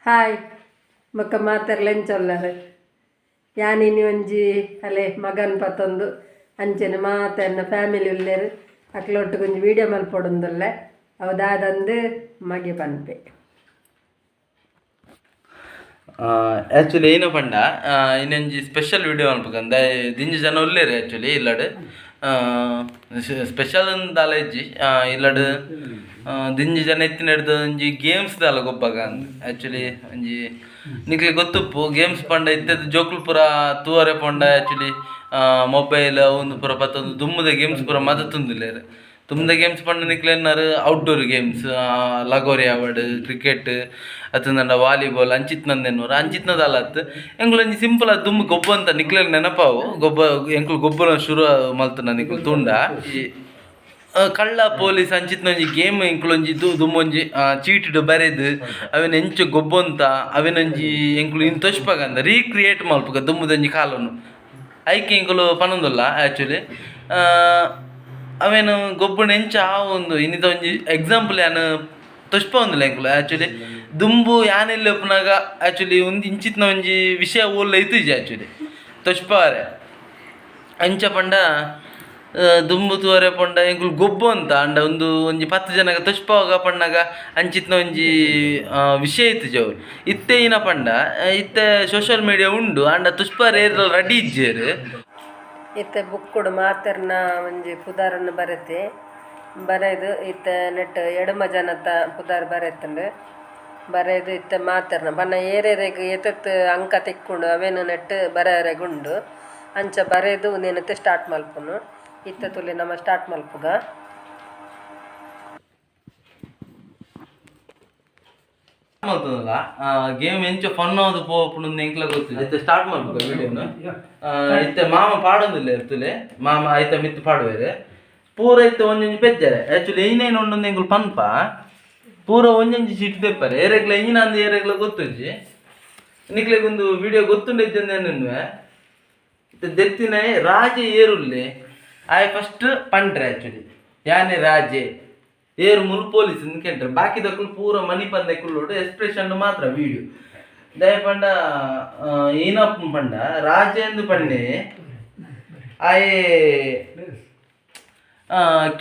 Hi ಬೊಕ್ಕ ಮಾತೆರ್ಲೆಂಚೊಲ್ಲರು ಯಾನಿನಿ ಒಂಜಿ ಅಲೆ ಮಗನ್ ಪತ್ತೊಂದು ಅಂಚೆನೆ ಮಾತೆರ್ನ ಫ್ಯಾಮಿಲಿ ಉಲ್ಲೆರು ಅಕ್ಲೊಟ್ಟಿಗೆ ಒಂಜಿ ವೀಡಿಯೋ ಮಲ್ಪೊಡೊಂದುಲ್ಲೆ ಅವದಾದಂದು ಮಗೆ ಪನ್ಪೆ ಆ್ಯಕ್ಚುಲಿ ಏನು ಪಂಡ ಇನ್ನೊಂಜಿ ಸ್ಪೆಷಲ್ ವೀಡಿಯೋ ಮಲ್ಪಕಂದ ದಿಂಜಿ ಜನ ಉಲ್ಲೇರು ಆ್ಯಕ್ಚುಲಿ ಇಲ್ಲಡ್ ಸ್ಪೆಷಲ್ ದಾಲ ಇಜ್ಜಿ ಇಲ್ಲಡ್ ದಿಂಜಿ ಜನ ಎತ್ತಿನ ಹಿಡ್ದು ಒಂಜಿ ಗೇಮ್ಸ್ ದಾಲ ಗೊಬ್ಬಗ ಅಂದ್ ಆ್ಯಕ್ಚುಲಿ ಒಂಜಿ ನಿಕ್ಲೆ ಗೊತ್ತುಪ್ಪು ಗೇಮ್ಸ್ ಪಂಡ ಇತ್ತದ ಜೋಕುಲು ಪೂರ ತೂವರೆ ಪಂಡ ಆ್ಯಕ್ಚುಲಿ ಮೊಬೈಲ್ ಒಂದು ಪೂರ ಪತ್ತೊಂದು ದುಮ್ಮದ ಗೇಮ್ಸ್ ಪೂರ ಮದ ತುಂದಿಲ್ಲೇರು ತುಂಬ ಗೇಮ್ಸ್ ಪಂಡ ನಿಕ್ಲೆನ್ನಾರು ಔಟ್ಡೋರ್ ಗೇಮ್ಸ್ ಲಗೋರಿ ಆವಡ್ ಕ್ರಿಕೆಟ್ ಅತ್ತಂದ ವಾಲಿಬಾಲ್ ಅಂಚಿತ್ನಂದೆನ್ನೋರು ಅಂಚಿತ್ನದಲ್ಲ ಅತ್ತು ಎಂಕ್ಲೊಂಜಿ ಸಿಂಪಲ್ ಅದು ದುಮ್ಮು ಗೊಬ್ಬ ಅಂತ ನಿಕ್ಲೆಲ್ ನೆನಪಾವು ಗೊಬ್ಬ ಎಂಕ್ಲು ಗೊಬ್ಬರ ಶುರು ಮಲ್ತನ ನಿಕ್ಲು ತುಂಡ ಈ ಕಳ್ಳ ಪೊಲೀಸ್ ಅಂಚಿತ್ನೊಂಜಿ ಗೇಮ್ ಎಂಕ್ಲೊಂಜಿ ದುಮ್ಮೊಂಜಿ ಚೀಟಿಡು ಬರೆದು ಅವಿನ ಎಂಚು ಗೊಬ್ಬೊಂತ ಅವಿನೊಂಜಿ ಎಂಕ್ಲು ಇನ್ ತೊಚ್ಪಗಂದ ರೀಕ್ರಿಯೇಟ್ ಮಲ್ಪಗ ದುಮ್ಮದೊಂಜಿ ಕಾಲನ್ನು ಐಕೆ ಎಂಕುಲು ಪನೊಂದುಲ್ಲ ಆ್ಯಕ್ಚುಲಿ ಅವೇನು ಗೊಬ್ಬನ ಎಂಚ ಒಂದು ಇನ್ನಿದ ಒಂಜಿ ಎಕ್ಸಾಂಪಲ್ ಯಾನು ತೊಚ್ಪ ಒಂದಿಲ್ಲ ಎಂಕುಲು ಆ್ಯಕ್ಚುಲಿ ದುಂಬು ಯಾನೆಲ್ಲಿ ಒಪ್ಪನಾಗ ಆ್ಯಕ್ಚುಲಿ ಒಂದು ಇಂಚಿತ್ನ ಒಂಜಿ ವಿಷಯ ಓಲ್ಲ ಇತ್ತಿಜಿ ಆ್ಯಕ್ಚುಲಿ ತೊಚ್ಪಾರೆ ಅಂಚ ಪಂಡ ದುಂಬು ತೂವರೆ ಪಂಡ ಎಂಕುಲು ಗೊಬ್ಬು ಅಂತ ಅಂಡ ಒಂಜಿ 10 ಜನಗ ತೊಚ್ಪಾಗ ಪಂಡಾಗ ಅಂಚಿತ್ನ ಒಂಜಿ ವಿಷಯ ಇತ್ತಿಜಿ ಅವ್ರು ಇತ್ತೆ ಇನ ಪಂಡ ಇತ್ತೆ ಸೋಷಿಯಲ್ ಮೀಡಿಯಾ ಉಂಡು ಅಂಡ ತುಷ್ಪಾರ ಏರ್ಲ ರೆಡಿ ಇಜ್ಜೇರು ಇತ್ತೆ ಬುಕ್ಕುಡು ಮಾತೆರ್ನ ಒಂಜಿ ಪುದಾರನ್ನು ಬರೆತೆ ಬರೆದು ಇತ್ತೆ ನೆಟ್ ಎಡಮ ಜನತ ಪುದಾರ್ ಬರೆತಂಡು ಬರೆದು ಇತ್ತೆ ಮಾತೆರ್ನ ಬನ್ನ ಏರೇರೆಗ್ ಎತ್ತತ್ ಅಂಕ ತಿಕ್ಕೊಂಡು ಅವೇನು ನೆಟ್ ಬರೆರೆಗುಂಡು ಅಂಚ ಬರೆದು ನೆನತೆ ಸ್ಟಾರ್ಟ್ ಮಲ್ಪುನು ಇತ್ತೆ ತುಲಿ ನಮ್ಮ ಸ್ಟಾರ್ಟ್ ಮಲ್ಪುಗ ಗೇಮ್ ಎಂಚ ಫನ್ ಆದ್ ಪೋಪುಂಡು ಎಂಕ್ಲ ಗೊತ್ತಿಲ್ಲ ಐತೆ ಸ್ಟಾರ್ಟ್ ಮಾಡ್ಬೇಕು ವಿಡಿಯೋನು ಐತೆ ಮಾಮ ಪಾಡೊಂದಿಲ್ಲ ಇರ್ತಲೆ ಮಾಮ ಐತೆ ಮಿತ್ತು ಪಾಡುವೇರೆ ಪೂರ ಐತೆ ಒಂಜೊಂಜಿ ಪೆಜ್ಜರೆ ಆ್ಯಕ್ಚುಲಿ ಏನೇನು ಉಂಡು ಎಂಕುಲು ಪನ್ಪ ಪೂರ ಒಂಜೊಂಜಿ ಚೀಟ್ ತೆಪ್ಪರೆ ಏರೆಗ್ಲ ಎಂಜಿನ ಅಂದು ಏರೆಗ್ಲ ಗೊತ್ತುಜ್ಜಿ ನಿಕ್ಲೆಗೊಂದು ವಿಡಿಯೋ ಗೊತ್ತುಂಡು ಇಜ್ಜಂದೇನುವೆ ದೆತ್ತಿನ ರಾಜೆ ಏರುಲ್ಲಿ ಆಯ್ ಫಸ್ಟ್ ಪಂಡ್ರೆ ಆ್ಯಕ್ಚುಲಿ ಯಾನೆ ರಾಜೆ ಏರು ಮುಲ್ ಪೊಲೀಸ್ ಕೇಳ್ರೆ ಬಾಕಿದಕ್ಕೂ ಪೂರ ಮನಿ ಪಂದಕ್ಕುಳ್ಳೋಡು ಎಕ್ಸ್ಪ್ರೆಷನ್ ಮಾತ್ರ ವೀಡಿಯೋ ದಯ ಪಂಡ ಏನಪ್ಪ ಪಂಡ ರಾಜೇಂದು ಪಂಡೆ ಆಯೇ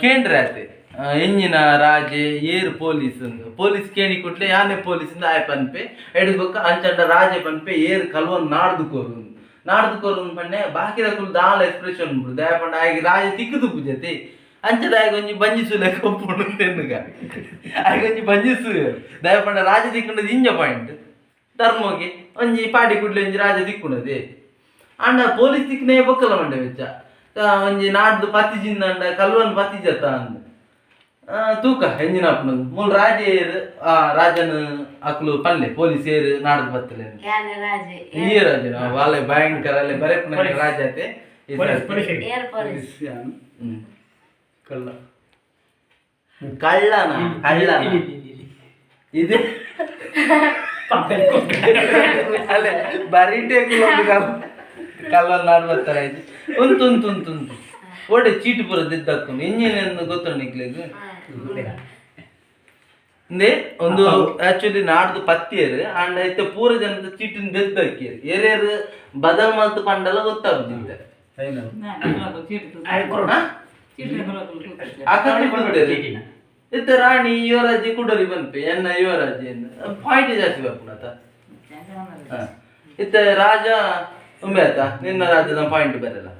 ಕೇಂದ್ರ ಆಯ್ತು ಎಂಜಿನ ರಾಜೆ ಏರು ಪೊಲೀಸ್ ಕೇಳಿ ಕೊಟ್ಲೆ ಯಾನೆ ಪೊಲೀಸಿಂದ ಆಯ್ ಪನ್ಪೆ ಎಡ್ಬೇಕ ಅಂಚಂಡ ರಾಜೆ ಪನ್ಪೆ ಏರು ಕಲ್ವನ್ ನಾಡ್ದು ಕೋರು ಪಂಡೆ ಬಾಕಿದಕ್ಕೂ ದಾಲ ಎಕ್ಸ್ಪ್ರೆಷನ್ ದಯ ಪಂಡ ಆಯ್ಗೆ ರಾಜೆ ತಿಕ್ಕದು ಪೂಜತೆ ಅಂಚದ ಒಂಜಿ ಬಂಜಿಸು ಲೆಕ್ಕ ಒಪ್ಪುಂಡು ತೆನ್ನುಗ ಒಂಜಿ ಬಂಜಿಸು ದಯಪಂಡ ರಾಜ ತಿಕ್ಕುಂಡದು ಇಂಜ ಪಾಯಿಂಟ್ ಧರ್ಮೋಗೆ ಒಂಜಿ ಪಾಡಿ ಕುಡ್ಲೆ ಒಂಜಿ ರಾಜ ತಿಕ್ಕುಂಡದೆ ಅಂಡ ಪೊಲೀಸ್ ತಿಕ್ಕನೆ ಬೊಕ್ಕಲ ಮಂಡೆ ವೆಚ್ಚ ಒಂಜಿ ನಾಡ್ದು ಪತ್ತಿಜಿಂದ ಅಂಡ ಕಲ್ವನ್ ಪತ್ತಿಜತ್ತ ಅಂದ ತೂಕ ಎಂಜಿನಪ್ಪನದು ಮೂಲ ರಾಜ ಏರು ರಾಜನ ಅಕ್ಲು ಪಲ್ಲೆ ಪೊಲೀಸ್ ಏರು ನಾಡ್ದು ಬತ್ತಲೆ ಈ ರಾಜ ವಾಲೆ ಭಯಂಕರ ಅಲ್ಲೇ ಬರೆಪ್ನ ರಾಜ ಆತೆ ಕಳ್ಳನ ಇದು ಅಲ್ಲೇ ಬರೀಟೆ ಕಲ್ಲಲ್ಲಿ ನಾಡ್ಬರ್ತಾರೆ ಉಂಟು ಒಡೆ ಚೀಟು ಪೂರ ದಿದ್ದಕ್ಕು ಇಂಜಿನ್ ಗೊತ್ತುಂಡು ನಿಕ್ಲಿಗೆ ಇಂದೆ ಒಂದು ಆಕ್ಚುಲಿ ನಾಡ್ದು ಪತ್ತಿಯರು ಅಂಡ್ ಐತೆ ಪೂರ ಜನದ ಚೀಟಿನ ದೆದ್ದಕ್ಕಿಯರು ಏರೇರು ಬದಲ್ ಮಲ್ತು ಪಂಡಲ ಗೊತ್ತಾಗ್ತಿದ್ದಾರೆ ಇತ್ತ ರಾಣಿ ಯುವರಾಜಿ ಕುಡರಿ ಬಂಪೆ ಎನ್ನ ಯುವರಾಜಿ ಪಾಯಿಂಟ್ ಜಾಸ್ತಿ ಬರ್ಪುಣತ ಇತ್ತ ರಾಜ ಉಂಬೆ ಆತ ನಿನ್ನ ರಾಜದ ಪಾಯಿಂಟ್ ಬರಲ್ಲ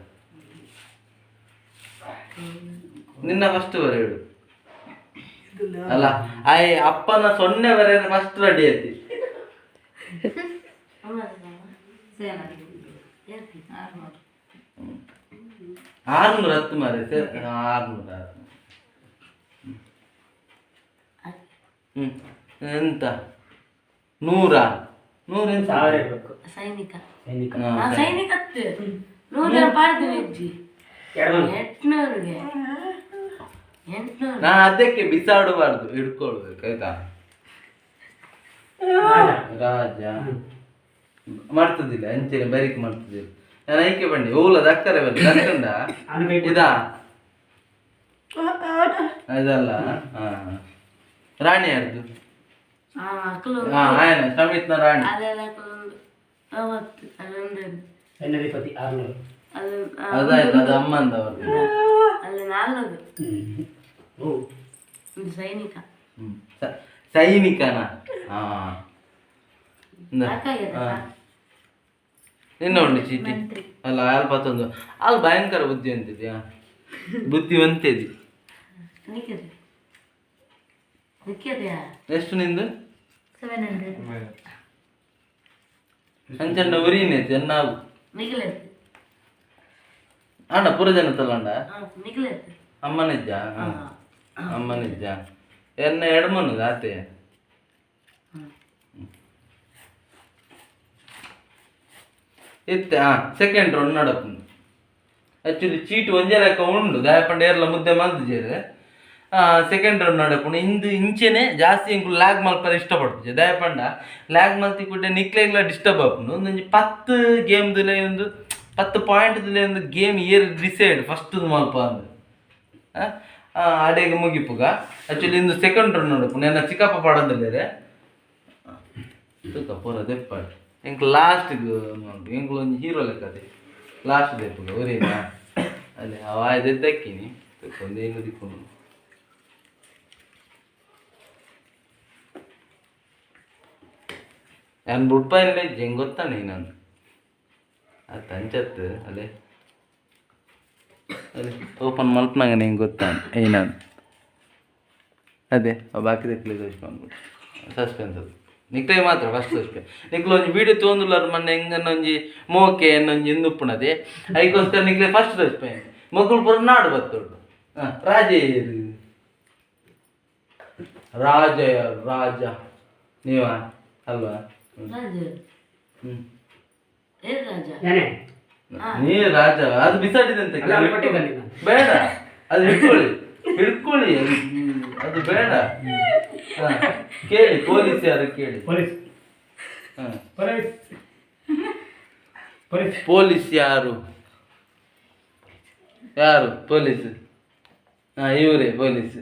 ನಿನ್ನ ಫಸ್ಟ್ ಬರ ಹೇಳು ಅಲ್ಲ ಆಯ್ ಅಪ್ಪನ ಸೊನ್ನೆ ಬರ ಫಸ್ಟ್ ರೆಡಿ ಐತಿ ಆರ್ನೂರ ಹತ್ತು ಮಾರೆ ಆರ್ನೂರ ಎಂತ ನೂರ ಎಂತ ನಾ ಅದಕ್ಕೆ ಬಿಸಾಡಬಾರ್ದು ಹಿಡ್ಕೊಳ್ಬೇಕು ಆಯ್ತಾ ರಾಜ ಮಾಡ್ತದಿಲ್ಲ ಎಂಚೆ ಬರೀಕ್ ಮಾಡ್ತದಿಲ್ಲ ನಾನು ಐಕೆ ಬಂಡಿ ಓಲ ದಕ್ಕರೆ ಬಂದು ದಕ್ಕಂಡ ಇದಾ ಇದಲ್ಲ ರಾಣಿ ಯಾರ್ದು ఆయన సమిత్న రాణి ಅದಾಯ್ತು ಅದು ಅಮ್ಮಂದವರು ಸೈನಿಕನ ಇನ್ನೊಂದು ಚೀಟಿ ಅಲ್ಲ ಅಲ್ಪತ್ತೊಂದು ಅದು ಭಯಂಕರ ಬುದ್ಧಿವಂತಿದ್ಯಾ ಬುದ್ಧಿವಂತಿದಿ ಎಷ್ಟು ನಿಂದು ಅಂಚಂಡ ಉರಿನೈತಿ ನಾವು ಅಣ್ಣ ಪುರ ಜನ ತಲ್ಲಂಡ ಅಮ್ಮನಿಜ್ಜ ಅಮ್ಮನಿಜ್ಜ ಎನ್ನ ಎಡಮನು ಆತೆ ಇತ್ತೆ ಸೆಕೆಂಡ್ ರೌಂಡ್ ನಡಪು ಆಕ್ಚುಲಿ ಚೀಟ್ ಒಂಜೆ ಲೆಕ್ಕ ಉಂಡು ದಾಯಪಂಡ ಏರ್ಲ ಮುದ್ದೆ ಮಲ್ತಿಜೇರು ಸೆಕೆಂಡ್ ರೌಂಡ್ ನಡಪುಂಡು ಇಂದು ಇಂಚೆನೆ ಜಾಸ್ತಿ ಇಂಕು ಲ್ಯಾಗ್ ಮಲ್ಪರೆ ಇಷ್ಟಪಡ್ತಿದ್ದೆ ದಾಯಪಂಡ ಲ್ಯಾಗ್ ಮಲ್ತಿ ಕುಡ್ಡೆ ನಿಕ್ಲೆಗ್ಲ ಡಿಸ್ಟರ್ಬ್ ಆಪುಂಡು ಒಂದೊಂಜಿ 10 ಗೇಮ್ದುಲೆ ಒಂದು 10 ಪಾಯಿಂಟ್ದುಲೆ ಒಂದು ಗೇಮ್ ಏರ್ ಡಿಸೈಡ್ ಫಸ್ಟ್ ಮಲ್ಪ ಅಂದು ಅಡೆಗೆ ಮುಗಿಪುಗ ಆಕ್ಚುಲಿ ಇಂದು ಸೆಕೆಂಡ್ ರೌಂಡ್ ನಡಪುಂಡು ನನ್ನ ಚಿಕ್ಕಪ್ಪ ಪಾಡೋದಿಲ್ಲೇರೆ ಪೂರ ದೆಪ್ಪಾಡು ಇಂಕ್ ಲಾಸ್ಟ್ಗೆ ನೋಡು ಇಂಕ್ಲು ಒಂದು ಹೀರೋ ಲೆಕ್ಕದೆ ಲಾಸ್ಟ್ ದೆಪ್ಪುಗ ಒರೇನ ಅಲ್ಲೇ ಅವಾಯ್ದಕ್ಕಿನಿ ಒಂದು ಹೆಂಗು ದಿಕ್ಕೊಂಡು ನಾನು ಬುಡ್ಪಾಯಿಲ್ಲ ಹೆಂಗೆ ಗೊತ್ತಾನೆ ನಾನು ಅದು ತಂಚತ್ತು ಅಲ್ಲೇ ಅದೇ ಓಪನ್ ಮಲ್ಪನಾಗ ಹೆಂಗೆ ಗೊತ್ತಾನೆ ಏನಾನು ಅದೇ ಬಾಕಿ ದಕ್ಲಿಗೆ ಬಂದ್ಬಿಟ್ಟು ಸಸ್ಪೆನ್ಸ್ ಅದು ನಿಕ್ಲೆ ಮಾತ್ರ ಫಸ್ಟ್ ಸಸ್ಪೆನ್ಸ್ ನಿಕ್ಲು ಒಂಜಿ ವೀಡಿಯೋ ತೊಂದುಲ್ಲಾರ ಮೊನ್ನೆ ಹೆಂಗನ್ನೊಂಜಿ ಮೋಕೆ ಅನ್ನೊಂಜಿ ಎಂದುಪ್ಪುಣದೆ ಅದಕ್ಕೋಸ್ಕರ ನಿಕ್ಲೆ ಫಸ್ಟ್ ಸಸ್ಪೆನ್ಸ್ ಮಕ್ಕಳು ಪುರ ನಾಡು ಬತ್ತೋಡು ರಾಜ ಏರು ರಾಜ ಯಾರು ರಾಜ ನೀವ ಅಲ್ವಾ ನೀ ರಾಜ ಅದು ಬಿಸಾಡಿದಂತೆ ಬೇಡ ಅದು ಹಿಡ್ಕೊಳ್ಳಿ ಅದು ಬೇಡ ಕೇಳಿ ಪೊಲೀಸ್ ಯಾರು ಕೇಳಿ ಪೊಲೀಸ್ ಯಾರು ಯಾರು ಪೊಲೀಸ್ ಇವರೇ ಪೊಲೀಸ್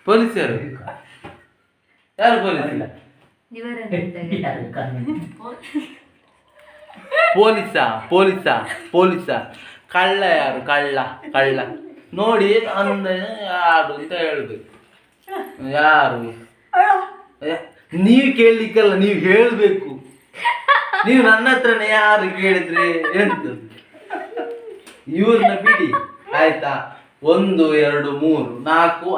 ಪೊಲೀಸ್ ಯಾರು ಯಾರು ಪೊಲೀಸ್ ಪೊಲೀಸಾ ಪೊಲೀಸಾ ಪೊಲೀಸಾ ಕಳ್ಳ ಯಾರು ಕಳ್ಳ ಕಳ್ಳ ನೋಡಿ ಅಂದ ಯಾರು ಅಂತ ಹೇಳ್ಬೇಕು ಯಾರು ನೀವು ಕೇಳಲಿಕ್ಕಲ್ಲ ನೀವು ಹೇಳ್ಬೇಕು ನೀವು ನನ್ನ ಹತ್ರನೇ ಯಾರು ಕೇಳಿದ್ರೆ ಎಂತ ಇವ್ರನ್ನ ಬಿಡಿ ಆಯ್ತಾ 1 2 3 4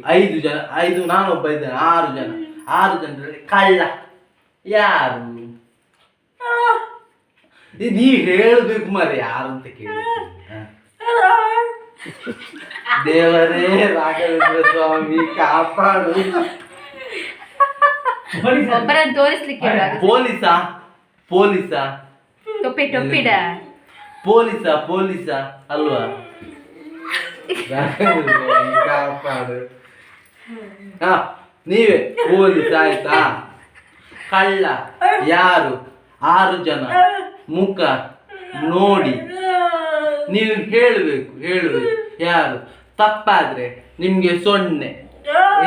5 ಜನ 5 ನಾನೊಬ್ಬ ಇದ್ದೇನೆ 6 ಜನರಲ್ಲಿ ಕಳ್ಳ ಯಾರು ನೀವ್ ಹೇಳ್ಬೇಕು ಮರ ಯಾರು ಅಂತ ಕೇಳಿ ದೇವರೇ ರಾಘವೇಂದ್ರ ಸ್ವಾಮಿ ಕಾಪಾಡು ಪೊಲೀಸಾ ಪೊಲೀಸಾ ಪೊಲೀಸಾ ಅಲ್ವಾ ಕಾಪಾಡು ನೀವೇ ಪೊಲೀಸ್ ಆಯ್ತಾ ಕಳ್ಳ ಯಾರು 6 ಜನ ಮುಖ ನೋಡಿ ನೀವು ಹೇಳ್ಬೇಕು ಯಾರು ತಪ್ಪಾದ್ರೆ ನಿಮ್ಗೆ 0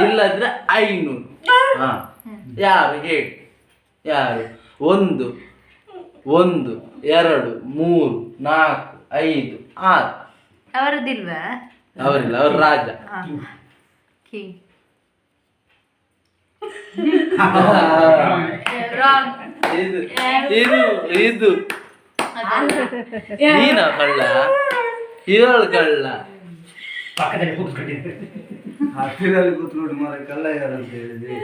ಇಲ್ಲದ್ರೆ 500 ಯಾರು ಹೇಳಿ ಯಾರು 1 2 3 4 5 6 ಅವರದಿಲ್ವಾ ಅವರಿಲ್ಲ ಅವ್ರ ರಾಜ ಇದು ನೀನ ಕಳ್ಳ ಇವಳು ಕಳ್ಳ ಹತ್ತಿರಲ್ಲಿ ಕೂತ್ಕೊಂಡು ಮರ ಕಳ್ಳ ಯಾರು ಅಂತ ಹೇಳಿದ್ರಿ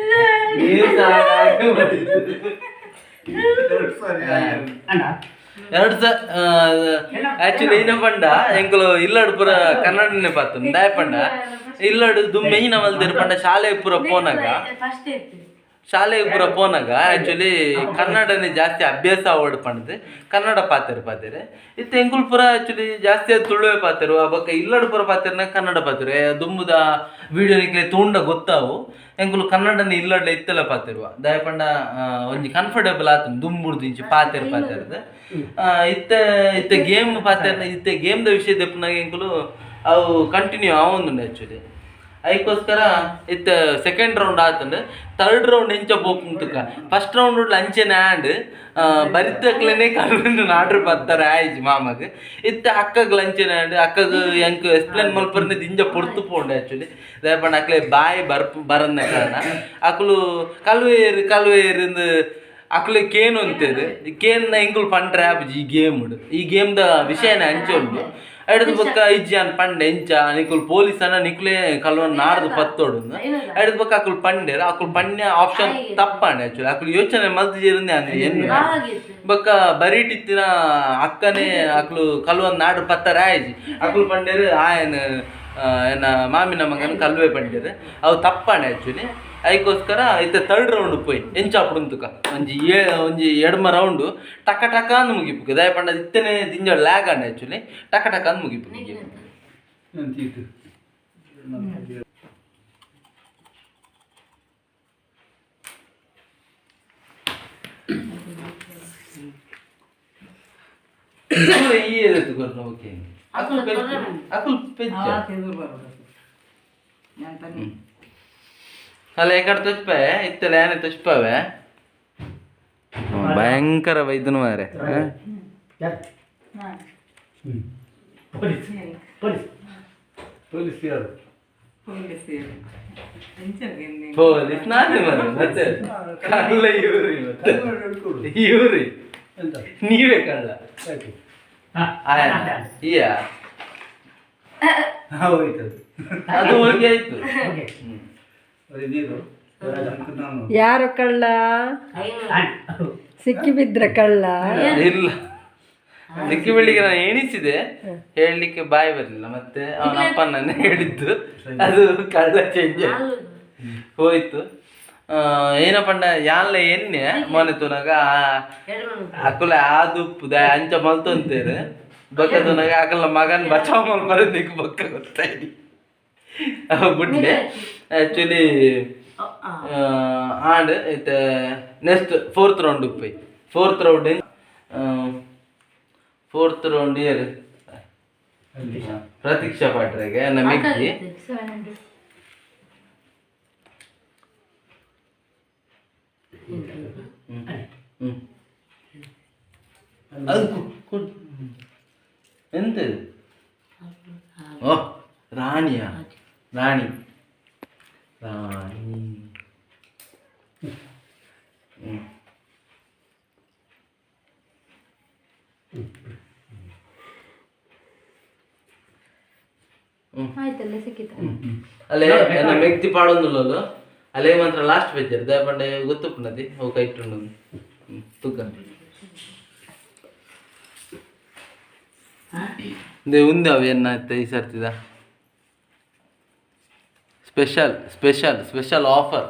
ಆಕ್ಚುಲಿ ಈನ ಪಂಡ ಎಂಕಲು ಇಲ್ಲಡು ಪೂರ ಕನ್ನಡನೇ ಪಾತು ದಾಯ ಪಂಡ ಇಲ್ಲಡು ದುಮ್ಮೆಯಿನ ಮಲ್ದಿರು ಪಂಡ ಶಾಲೆ ಪೂರ ಪೋನಾಗ ಆಕ್ಚುಲಿ ಕನ್ನಡನೇ ಜಾಸ್ತಿ ಅಭ್ಯಾಸ ಅವಡು ಪಂಡದು ಕನ್ನಡ ಪಾತೆರೆ ಇತ್ತು ಎಂಕುಲ್ ಪೂರ ಆಕ್ಚುಲಿ ಜಾಸ್ತಿ ತುಳುವೆ ಪಾತೆರು ಅಬಕ್ಕ ಇಲ್ಲಡು ಪೂರ ಪಾತೆರ್ನ ಕನ್ನಡ ಪಾತೆರು ದುಂಬುದ ವಿಡಿಯೋ ನಿಕ್ಲೆ ತೂಂಡ ಗೊತ್ತಾವು ಎಂಕುಲು ಕನ್ನಡನೇ ಇಲ್ಲಡ್ಲ ಇತ್ತೆಲ್ಲ ಪಾತೆರುವ ದಾಯ ಪಂಡ ಒಂಜಿ ಕಂಫರ್ಟೇಬಲ್ ಆತು ದುಂಬುಡ್ದು ಇಂಚಿ ಪಾತೆರ್ದು ಇತ್ತೆ ಗೇಮ್ ಪಾತೆರ್ನ ಇತ್ತೆ ಗೇಮ್ದ ವಿಷಯ ದೆಪ್ಪನಾಗ ಎಂಕುಲು ಅವು ಕಂಟಿನ್ಯೂ ಆವೊಂದುಂಡು ಆಕ್ಚುಲಿ ಅದಕ್ಕೋಸ್ಕರ ಇತ್ತ ಸೆಕೆಂಡ್ ರೌಂಡ್ ಆತಂಡು ಥರ್ಡ್ ರೌಂಡ್ ಎಂಚ ಬೋಪುಂತುಕ ಫಸ್ಟ್ ರೌಂಡ್ ಅಂಚೆನೆ ಆಂಡ್ ಬರಿತಕ್ಲೇನೆ ಕಲ್ಲು ನಾಡ್ರು ಬರ್ತಾರೆ ಆಯ್ಜಿ ಮಾಮಗ್ ಇತ್ತ ಅಕ್ಕಗ್ ಅಂಚೆನೆ ಆಂಡ್ ಅಕ್ಕಗ್ ಎಂಕ್ ಎಕ್ಸ್ಪ್ಲೇನ್ ಮಲ್ಪರ್ನೆ ದಿಂಜ ಪೊಡ್ತು ಪೋಂಡೆ ಆಕ್ಚುಲಿ ರೇಪಂಡ್ ಅಕ್ಲೆ ಬಾಯಿ ಬರನ್ನ ಕಾರಣ ಅಕ್ಲು ಕಲ್ವೇರಿಂದ ಅಕ್ಲೆ ಕೇನು ಅಂತೇದು ಕೇನ್ನ ಎಂಕುಲು ಪಂಡ್ರೆ ಆಪುಜಿ ಈ ಗೇಮ್ ಈ ಗೇಮ್ದ ವಿಷಯನೇ ಅಂಚೆ ಉಂಟು ಎಡದು ಪಕ್ಕ ಇಜ್ಜಾನ್ ಪಂಡೆ ಎಂಚ ನಿಕುಲ್ ಪೊಲೀಸ್ ಅನ್ನ ನಿಕ್ಲೆ ಕಲ್ವನ್ ನಾಡ್ದು ಪತ್ತೋಡು ಎಡದು ಪಕ್ಕ ಅಕುಲ್ ಪಂಡೇರ ಅಕುಲ್ ಪಂಡ್ಯ ಆಪ್ಷನ್ ತಪ್ಪಾಂಡೆ ಆಕ್ಚುಲಿ ಅಕುಲ್ ಯೋಚನೆ ಮಲ್ತಿಜಿರಂದೆ ಅಂದ್ರೆ ಏನು ಬೊಕ್ಕ ಬರೀಟಿತ್ತಿನ ಅಕ್ಕನೇ ಅಕ್ಲು ಕಲ್ವನ್ ನಾಡ್ದು ಪತ್ತರ ಆಯ್ಜಿ ಅಕುಲ್ ಪಂಡೇರು ಆಯನ ಏನ ಮಾಮಿನ ಮಗನ ಕಲ್ವೆ ಪಂಡೇರು ಅವು ತಪ್ಪಾಂಡೆ ಆಕ್ಚುಲಿ ಅದಕ್ಕೋಸ್ಕರ ಇತ್ತ ಥರ್ಡ್ ರೌಂಡ್ ಪೋಯ್ ಎಂಚ ಪುಡುಂತುಕ ಒಂಜಿ ಎಡ್ಮ ರೌಂಡು ಟಕ ಟಕ ಅಂದ್ ಮುಗಿಪುಕ ದಯ ಪಂಡ ಇತ್ತನೆ ದಿಂಜ ಲ್ಯಾಗ್ ಅಂಡ್ ಆಕ್ಚುಲಿ ಟಕ ಟಕ ಅಂದ್ ಮುಗಿಪುಕ ಈ ಎದತ್ತು ಕೊರ್ನ ಓಕೆ ಅಕುಲ್ ಪೆಜ್ಜ ಅಲ್ಲ ಎಕಡೆ ತುಚ್ಪವೆ ಇತ್ತಲ್ಲ ಏನೇ ತುಚ್ಪವೆ ಭಯಂಕರ ವೈದ್ಯನು ಮಾರೆ ಪೊಲೀಸ್ ನಾನೇ ಮರ ಮತ್ತೆ ಕಳ್ಳ ಇವ್ರಿ ನೀವೇ ಕಳ್ಳ ಇಯ ಅದು ಹೋಗಿ ಆಯ್ತು ಯಾರು ಕಳ್ಳ ಸಿಕ್ಕಿ ಬಿದ್ರ ಕಳ್ಳ ಇಲ್ಲ ಸಿಕ್ಕಿ ಬೀಳಿಗೆ ನಾನು ಎಣಿಸಿದೆ ಹೇಳಲಿಕ್ಕೆ ಬಾಯಿ ಬರಲಿಲ್ಲ ಮತ್ತೆ ಅವನ ಅಪ್ಪ ನನ್ನ ಹೇಳಿದ್ದು ಅದು ಕಳ್ಳ ಚೇಂಜ್ ಹೋಯ್ತು ಏನಪ್ಪಂಡ ಯಾನ್ಲ ಎಣ್ಣೆ ಮೊನ್ನೆ ತುನಗ ಅಕ್ಕಲ ಆದುಪ್ಪುದ ಅಂಚ ಮಲ್ತೊಂತೇರು ಬೊಕ್ಕ ತುನಗ ಅಕ್ಕಲ ಮಗನ್ ಬಚಾವ್ ಮಲ್ಪರ ನಿಕ್ ಬೊಕ್ಕ ಗೊತ್ತಾಯ್ತು ಬಿಡ್ಲೆ ಆಕ್ಚುಲಿ ಆಂಡ್ ಇತ್ತ ನೆಕ್ಸ್ಟ್ ಫೋರ್ತ್ ರೌಂಡ್ ಉಪ್ಪೈ ಫೋರ್ತ್ ರೌಂಡ್ ಇಯರ್ ಪ್ರತೀಕ್ಷಾ ಪಾಟ್ರೆಗೆ ನಮಗೆ ಎಂತ ಓ ರಾಣಿ ಅಲ್ಲೇ ನನ್ನ ಮೆಕ್ತಿ ಪಾಡೊಂದುಲ್ಲಲು ಅಲ್ಲೇ ಮಾತ್ರ ಲಾಸ್ಟ್ ಪೇಜರ್ ದಯಪಂಡೆ ಗೊತ್ತುಪ್ಪುನದಿ ಅವು ಕೈಟ್ಟುಂಡು ತೂಕ ಉಂದೆ ಅವು ಏನಾಯ್ತು ಈ ಸರ್ತಿದ ಸ್ಪೆಷಲ್ ಆಫರ್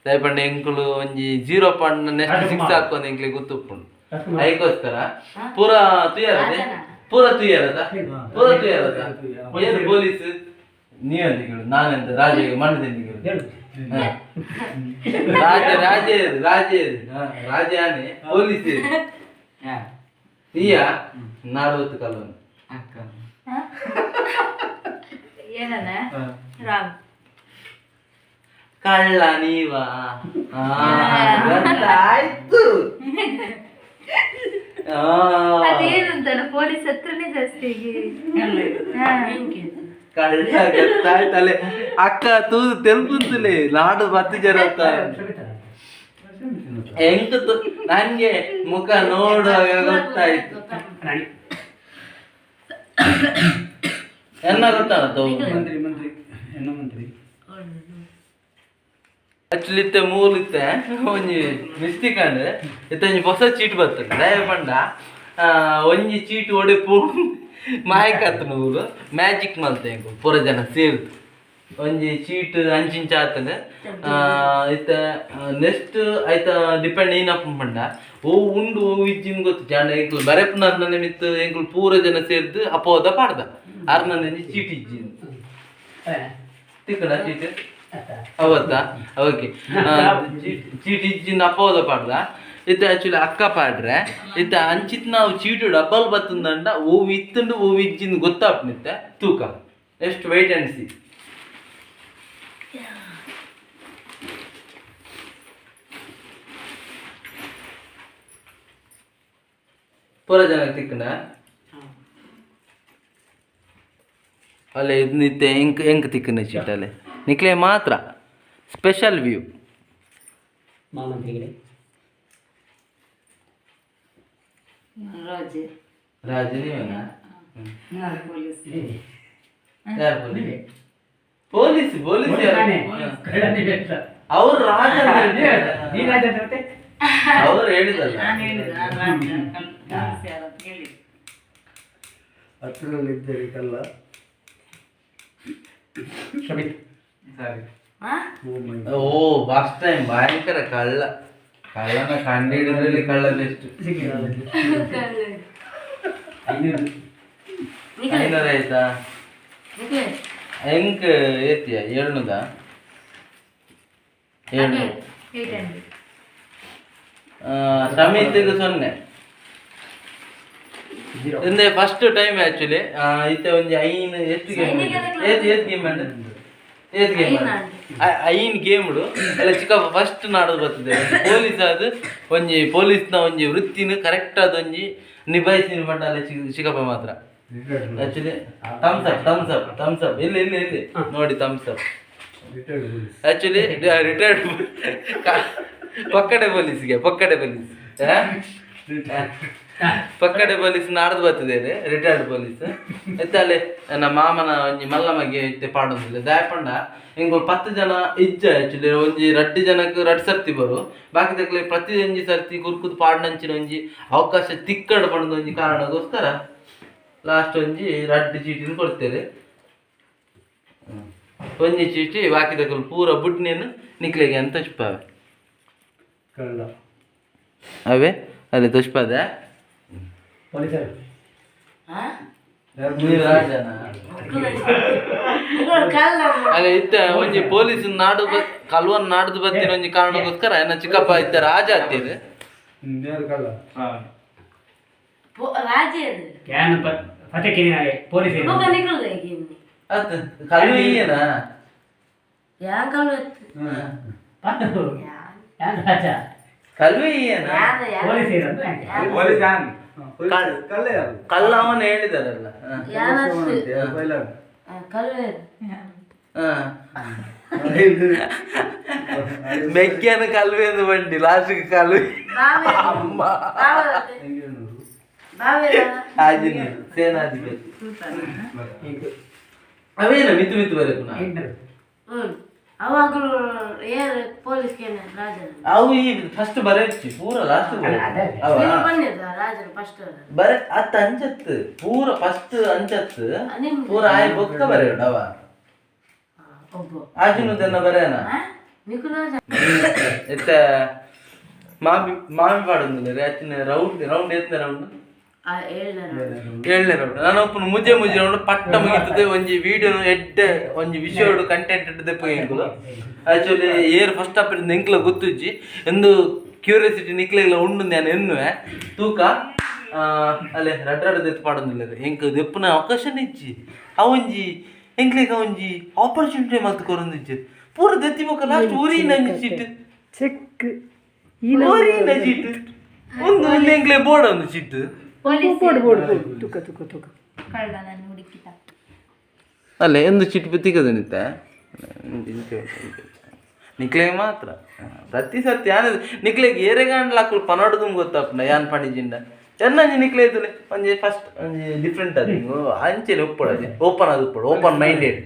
ದಯಪಂಡೆ ಎಂಕುಲು ಒಂಜಿ 0.6 ಹಾಕೊಂಡು ಎಂಕ್ಲೆ ಗೊತ್ತುಪ್ಪುಂಡು ಅದಕ್ಕೋಸ್ಕರ ಪೂರಾ ತುಯ್ಯಾರದೆ ಏನು ಪೊಲೀಸ್ ನೀವಂತ ಕೇಳು ನಾನೆಂತ ರಾಜ ಮಣ್ಣದಿಂದ ಕೇಳು ರಾಜಾನೆ ಪೊಲೀಸ್ ನೀಯ ನಾಡವತ್ತು ಕಲ್ವನು ಕಳ್ಳ ನೀವಾ ಆಯ್ತು ಪೊಲೀಸ್ ಹತ್ರನೇ ಜಾಸ್ತಿ ಕಳ್ಳ ಗೊತ್ತಾಯ್ತಲೆ ಅಕ್ಕ ತೂದು ತೆಲ್ಪುಂತಲೆ ನಾಡು ಬತ್ತಿ ಜರ ಎಂಕ ನನ್ಗೆ ಮುಖ ನೋಡುವಾಗ ಗೊತ್ತಾಯ್ತು ಎನ್ನ ಗೊತ್ತಾಗತ್ತ ಆಕ್ಚುಲಿ ಇತ್ತೆ ಮೂಲಿತ್ತೆ ಒಂಜಿ ಮಿಸ್ಟೇಕ್ ಅಂದ್ರೆ ಇತ್ತ ಒಂಜಿ ಹೊಸ ಚೀಟ್ ಬರ್ತದೆ ದಯ ಪಂಡ ಒಂಜಿ ಚೀಟ್ ಒಡೆ ಪೂರ್ಣ ಮಾಯಕತ್ ನೂರು ಮ್ಯಾಜಿಕ್ ಮಲ್ತೆ ಪೂರ ಜನ ಸೇರ್ತು ಒಂಜಿ ಚೀಟ್ ಅಂಚಿಂಚ ಆತಂಗ ಇತ್ತ ನೆಕ್ಸ್ಟ್ ಆಯ್ತ ಡಿಪೆಂಡ್ ಏನಪ್ಪ ಪಂಡ ಓ ಉಂಡು ಓ ಇಜ್ಜಿನ ಗೊತ್ತು ಜಾಂಡ ಎಂಕುಲು ಬರೆಪ್ನ ನಿಮಿತ್ತ ಎಂಕುಲು ಪೂರ ಜನ ಸೇರ್ದು ಅಪೋದ ಪಾಡ್ದ ಆರ್ನ ಚೀಟ್ ಇಜ್ಜಿ ತಿಕ್ಕಡ ಚೀಟ್ ಅವತ್ತಾ ಓಕೆ ಚೀಟ್ ಇಜ್ಜಿನ ಅಪೋದ ಪಾಡ್ದ ಇತ್ತ ಆಕ್ಚುಲಿ ಅಕ್ಕ ಪಾಡ್ರೆ ಇತ್ತ ಅಂಚಿತ್ ನಾವು ಚೀಟು ಡಬ್ಬಲ್ ಬತ್ತಂದಂಡ ಓವ್ ಇತ್ತಂಡು ಓವ್ ಇಜ್ಜಿಂದು ಗೊತ್ತಾಪ್ನಿತ್ತ ತೂಕ ಎಷ್ಟು ವೆಯ್ಟ್ ಅಂಡ್ ಸಿ ಪೂರ ಜನಕ್ಕೆ ತಿಕ್ಕನ ಅಲ್ಲೇ ಇದು ನಿತ್ಯ ಹೆಂಗೆ ತಿಕ್ಕನ ಚೀಟಲ್ಲಿ ನಿಕ್ಲೆ ಮಾತ್ರ ಸ್ಪೆಷಲ್ ವ್ಯೂ ರಾಜ ನೀವೇನಾ ಯಾರು ಪೊಲೀಸ್ ಪೊಲೀಸ್ ಅವ್ರು ರಾಜ ಅವ್ರು ಹೇಳಿದಲ್ಲ ಹತ್ತಿರಲ್ಲಿದ್ದರಿಕಲ್ಲ ಓ ಫಸ್ಟ್ ಟೈಮ್ ಭಯಂಕರ ಕಳ್ಳನ ಕಂಡಿಡಿದ್ರಲ್ಲಿ ಕಳ್ಳದೆಷ್ಟು 500 ಆಯ್ತಾ ಹೆಂಗ್ ಏತಿಯ 700 ಸಮಿತಿಗೆ 0 ಇಂದೆ ಫಸ್ಟ್ ಟೈಮ್ ಆಕ್ಚುಲಿ ಇತ್ತೆ ಒಂಜಿ ಐನ್ ಎಷ್ಟು ಗೇಮ್ ಏತ್ ಗೇಮ್ ಐನ್ ಗೇಮ್ಡು ಎಲ್ಲ ಚಿಕ್ಕಪ್ಪ ಫಸ್ಟ್ ನಾಡೋದು ಬರ್ತದೆ ಪೊಲೀಸ್ ಅದು ಒಂಜಿ ಪೊಲೀಸ್ನ ಒಂಜಿ ವೃತ್ತಿನ ಕರೆಕ್ಟ್ ಆದ ಒಂಜಿ ನಿಭಾಯಿಸಿನ ಪಟ್ಟ ಅಲ್ಲ ಚಿಕ್ಕಪ್ಪ ಮಾತ್ರ ಆಕ್ಚುಲಿ ಥಮ್ಸ್ ಅಪ್ ಇಲ್ಲಿ ನೋಡಿ ಥಮ್ಸ್ ಅಪ್ ಆಕ್ಚುಲಿ ರಿಟೈರ್ಡ್ ಪಕ್ಕಡೆ ಪೊಲೀಸ್ ಪಕ್ಕಡೆ ಪೊಲೀಸ್ ನಾಡ್ದು ಬರ್ತದೆ ರಿಟೈರ್ಡ್ ಪೊಲೀಸ್ ಎತ್ತಲೆ ನಮ್ಮ ಮಾಮನ ಒಂಜಿ ಮಲ್ಲಮಗೆ ಇತ್ತೆ ಪಾಡೋದಿಲ್ಲ ದಾಯಪಂಡ ಹಿಂಗೆ 10 ಜನ ಇಜ್ಜ ಆಕ್ಚುಲಿ ಒಂಜಿ 2 ಜನಕ್ಕೆ 2 ಸರ್ತಿ ಬರು ಬಾಕಿ ತಕ್ಕಲೆ ಪ್ರತಿ ಒಂಜಿ ಸರ್ತಿ ಕುರ್ಕುದು ಪಾಡ್ನಂಚಿನ ಒಂಜಿ ಅವಕಾಶ ತಿಕ್ಕಡು ಪಡೆದ ಒಂಜಿ ಕಾರಣಕ್ಕೋಸ್ಕರ ಲಾಸ್ಟ್ ಒಂಜಿ 2 ಚೀಟಿನ ಕೊಡ್ತೇವೆ ಒಂಜಿ ಚೀಟಿ ಬಾಕಿ ತಕ್ಕಲು ಪೂರ ಬುಡ್ನೇನು ನಿಕ್ಲೆಗೆ ಅಂತ ತುಷ್ಪಾವೆ ಅವೇ ಅಲ್ಲಿ ತುಷ್ಪದ ಅಲ್ಲ ಇತ್ತ ಒಂಜಿ ಪೊಲೀಸ್ ನಾಡು ಕಲ್ವನ್ ನಾಡ್ದು ಬತ್ತಿನ ಒಂಜಿ ಕಾರಣಕ್ಕೋಸ್ಕರ ಏನ ಚಿಕ್ಕಪ್ಪ ಇತ್ತ ರಾಜ ಹತ್ತಿರ ಕಲ್ವೇನಾ ಕಲ್ಲ ಅವನು ಹೇಳಿದಾರಲ್ಲ ಮೆಕ್ಕಿಯನ ಕಲ್ವೆ ಎಂದು ಬಂಡಿ ಲಾಸ್ಟ್ಗೆ ಕಲ್ವೆ ಅಮ್ಮ ಆಜಿನ ಸೇನಾಧಿಪತಿ ಅವೇನ ಮಿತ್ತು ಬರಕು ಅವು ಈ ಫಸ್ಟ್ ಬರಚ್ಚಿ ಪೂರ ಲಾಸ್ಟ್ ಬರ ಅತ್ತ ಅಂಚತ್ತು ಪೂರ ಫಸ್ಟ್ ಅಂಚತ್ತು ಪೂರ ಆಯ್ ಬೊಕ್ಕ ಬರೆಯೋಡು ಅವ ಆಜಿನ ಬರೇನ ಎತ್ತ ಮಾಮಿ ಪಾಡೊಂದಿಲ್ಲ ಆಚಿನ ರೌಂಡ್ ಎತ್ತನೆ ರೌಂಡ್ 7ನೇ ರೌಂಡ್ ನಾನು ಒಪ್ಪನು ಮುಜೆ ರೌಂಡ್ ಪಟ್ಟ ಮುಗಿತದೆ ಒಂಜಿ ವಿಡಿಯೋ ಎಡ್ಡೆ ಒಂಜಿ ವಿಷಯೋಡು ಕಂಟೆಂಟ್ ಇಟ್ಟದೆ ಪೋಯಿಂಗುಲು ಆಕ್ಚುಲಿ ಏರ್ ಫಸ್ಟ್ ಅಪ್ ಎಂಕ್ಲ ಗೊತ್ತುಜ್ಜಿ ಎಂದು ಕ್ಯೂರಿಯಾಸಿಟಿ ನಿಕ್ಲೆಲ್ಲ ಉಂಡು ನಾನು ಎನ್ನುವೆ ತೂಕ ಅಲ್ಲೇ ರಡ್ಡಾಡದ ಎತ್ತು ಪಾಡೊಂದಿಲ್ಲ ಎಂಕ್ ದೆಪ್ಪನ ಅವಕಾಶನೇ ಇಜ್ಜಿ ಅವೊಂಜಿ ಎಂಕ್ಲೆಗ ಒಂಜಿ ಆಪರ್ಚುನಿಟಿ ಮಲ್ತು ಕೊರೊಂದಿಜ್ಜಿ ಪೂರ ದೆತ್ತಿ ಮುಖ ಲಾಸ್ಟ್ ಊರಿನ ಸೀಟ್ ಚೆಕ್ ಊರಿನ ಸೀಟ್ ಒಂದು ಎಂಕ್ಲೆ ಬೋರ್ಡ್ ಒಂದು ಸೀಟ್ ಅಲ್ಲೇ ಎಂದು ಚಿಟ್ಟು ತಿಕ್ಕದನಿತ್ತ ನಿಕ್ಲೆಗೆ ಮಾತ್ರ ಪ್ರತಿ ಸರ್ತಿ ಯಾನ ನಿಕ್ಲೆಗೆ ಏರೆಗಾಂಡ್ಲ ಹಾಕಲು ಪನೋಡದು ಗೊತ್ತಪ್ಪ ಯಾನ್ ಪಣಿಜಿಂಡ ಚೆನ್ನಾಗಿ ನಿಕ್ಲೆ ಇದ್ದಲೆ ಒಂಜಿ ಫಸ್ಟ್ ಒಂಜಿ ಡಿಫ್ರೆಂಟ್ ಅದು ಅಂಚೆನೆ ಒಪ್ಪಡದೆ ಓಪನ್ ಅದು ಉಪ್ಪಡು ಓಪನ್ ಮೈಂಡೆಡ್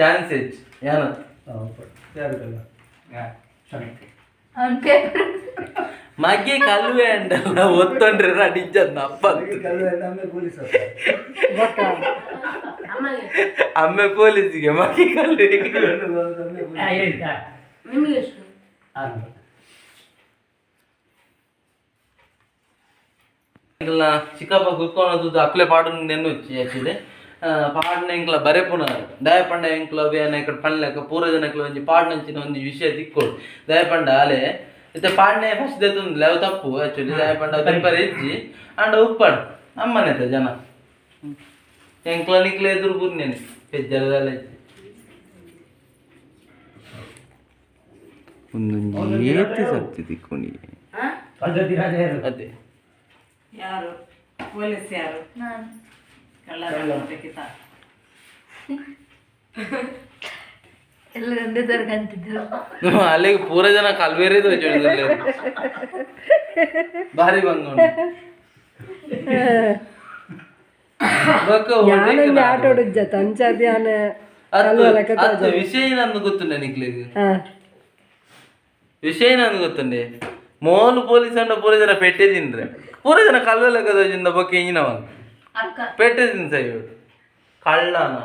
ಚಾನ್ಸೇಜ್ ಯಾನ ಮಗೆ ಕಲ್ವೆ ಅಂಡಲ್ಲ ಒತ್ತೊಂಡ್ರೆ ನಡಿಜನ್ನ ಅಪ್ಪ ಅಮ್ಮೆ ಪೊಲೀಸಿಗೆ ಮಗೆ ಕಲ್ವೆ ಚಿಕ್ಕಪ್ಪ ಕುತ್ಕೊಳ್ಳೋದು ಅಕ್ಲೆ ಪಾಡು ನೆನ್ನು ಆಕ್ಚುಲಿ ಪಾಡ್ನ ಎಂಕ್ಲ ಬರೆ ಪುನಃ ದಯಪಂಡ ಎಂಕ್ಲ ಅವೇನ ఇక్కడ ಪನ್ಲೆಕ ಪೂರ ಜನಕ್ಲ ಒಂಜಿ ಪಾಡ್ನಂಚಿನ ಒಂಜಿ ವಿಷಯ ತಿಕ್ಕೊಡು ದಯಪಂಡ ಅಲೆ ಇತ್ತೆ ಪಾಡ್ನೆ ಫಸ್ಟ್ ದೆತ್ತೊಂದಿಲ್ಲ ಅವು ತಪ್ಪು ಆಕ್ಚುಲಿ ದಯಪಂಡ ಪೆಪ್ಪರ್ ಇಜ್ಜಿ ಅಂಡ ಉಪ್ಪಡು ಅಮ್ಮನೆತ ಜನ ಎಂಕ್ಲ ನಿಕ್ಲ ಎದುರು ಬುರ್ನೇನೆ ಪೆಜ್ಜರದಲ್ಲ ಇಜ್ಜಿ ಒಂದೊಂದು ಏತಿ ಸರ್ತಿ ತಿಕ್ಕೊನಿ ಅದೇ ಯಾರು ಪೊಲೀಸ್ ಯಾರು ಎಲ್ಲ ಒಂದೇ ತರ ಕಾಣ್ತಿದ್ರು. ಅಲ್ಲಿಗೆ ಪೂರ ಜನ ಕಲ್ವೇರಿದು ಭಾರಿ ಬಂಗ ಆಟ ಆಡಿದ್ಜ ತಂಚಾದ್ಯಾನ ವಿಷಯ ನಂದು ಗೊತ್ತುಂಡೆ ನಿಕ್ಲಿಗೆ ವಿಷಯ ನಂದು ಗೊತ್ತುಂಡೆ ಮೋಲು ಪೊಲೀಸ್ ಅಂಡ ಪೂರ ಜನ ಪೆಟ್ಟೆ ತಿನ್ರೆ ಪೂರ ಜನ ಕಲ್ವೆಲಕದಿಂದ ಬಗ್ಗೆ ಇಂಜಿನವ ಪೆಟ್ಟೆ ತಿನ್ ಸೈಡ್ ಕಳ್ಳನ